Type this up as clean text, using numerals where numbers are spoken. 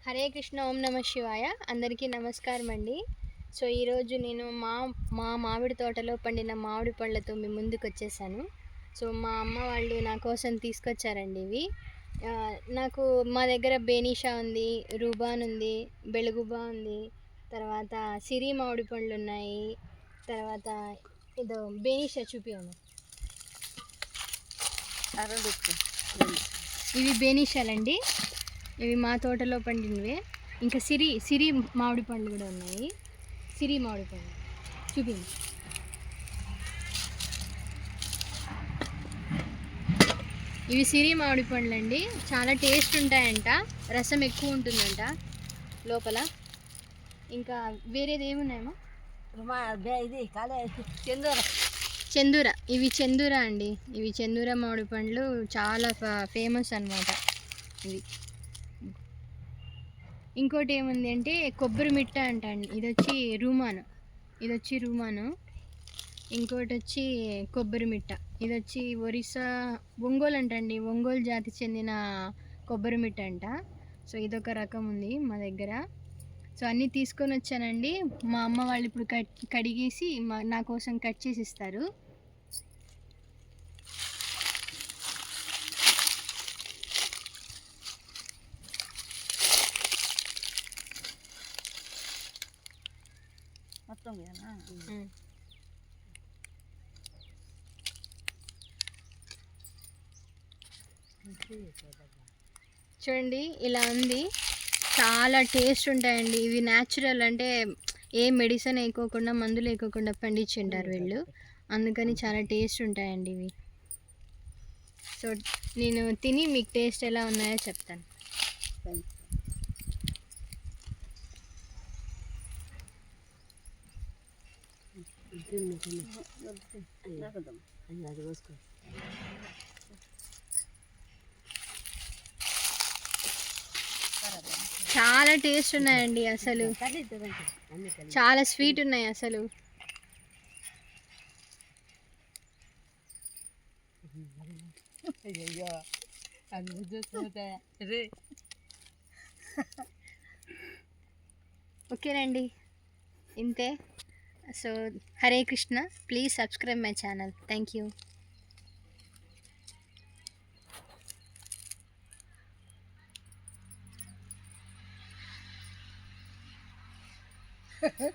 హరే కృష్ణ ఓం నమ శివాయ. అందరికీ నమస్కారం అండి. సో ఈరోజు నేను మా మామిడి తోటలో పండిన మామిడి పళ్ళతో మీ ముందుకు వచ్చేసాను. సో మా అమ్మ వాళ్ళు నా కోసం తీసుకొచ్చారండి ఇవి. నాకు మా దగ్గర బేనిషా ఉంది, రూబాన్ ఉంది, బెలుగుబా ఉంది, తర్వాత సిరి మామిడి పళ్ళు ఉన్నాయి, తర్వాత ఇదో బేనిషా చూపియాను. ఇవి బేనిషాలండి. ఇవి మా తోటలో పండినవే. ఇంకా సిరి మామిడి పండ్లు కూడా ఉన్నాయి. సిరి మామిడి పండ్లు చూపించండి. ఇవి సిరి మామిడి పండ్లు అండి. చాలా టేస్ట్ ఉంటాయంట, రసం ఎక్కువ ఉంటుందంట లోపల. ఇంకా వేరేది ఏమున్నాయమ్మా? చందూర. ఇవి చందూర అండి. ఇవి చందూర మామిడి పండ్లు చాలా ఫేమస్ అన్నమాట ఇవి. ఇంకోటి ఏముంది అంటే కొబ్బరి మిట్ట అంట అండి. ఇది వచ్చి రూమాను. ఇంకోటి వచ్చి కొబ్బరి మిట్ట. ఇది వచ్చి ఒరిస్సా ఒంగోలు అంటండి. ఒంగోలు జాతికి చెందిన కొబ్బరి మిట్ట అంట. సో ఇదొక రకం ఉంది మా దగ్గర. సో అన్నీ తీసుకొని వచ్చానండి. మా అమ్మ వాళ్ళు ఇప్పుడు కడిగేసి నా కోసం కట్ చేసి ఇస్తారు. మొత్తం చూడండి, ఇలా ఉంది. చాలా టేస్ట్ ఉంటాయండి. ఇవి న్యాచురల్, అంటే ఏ మెడిసిన్ వేయకోకుండా, మందులు వేయకోకుండా పండించుంటారు వీళ్ళు. అందుకని చాలా టేస్ట్ ఉంటాయండి ఇవి. సో నేను తిని మీకు టేస్ట్ ఎలా ఉన్నాయో చెప్తాను. చాలా టేస్ట్ ఉన్నాయండి అసలు. చాలా స్వీట్ ఉన్నాయి అసలు. ఓకేనండి, ఇంతే. So Hare Krishna. Please subscribe my channel. Thank you.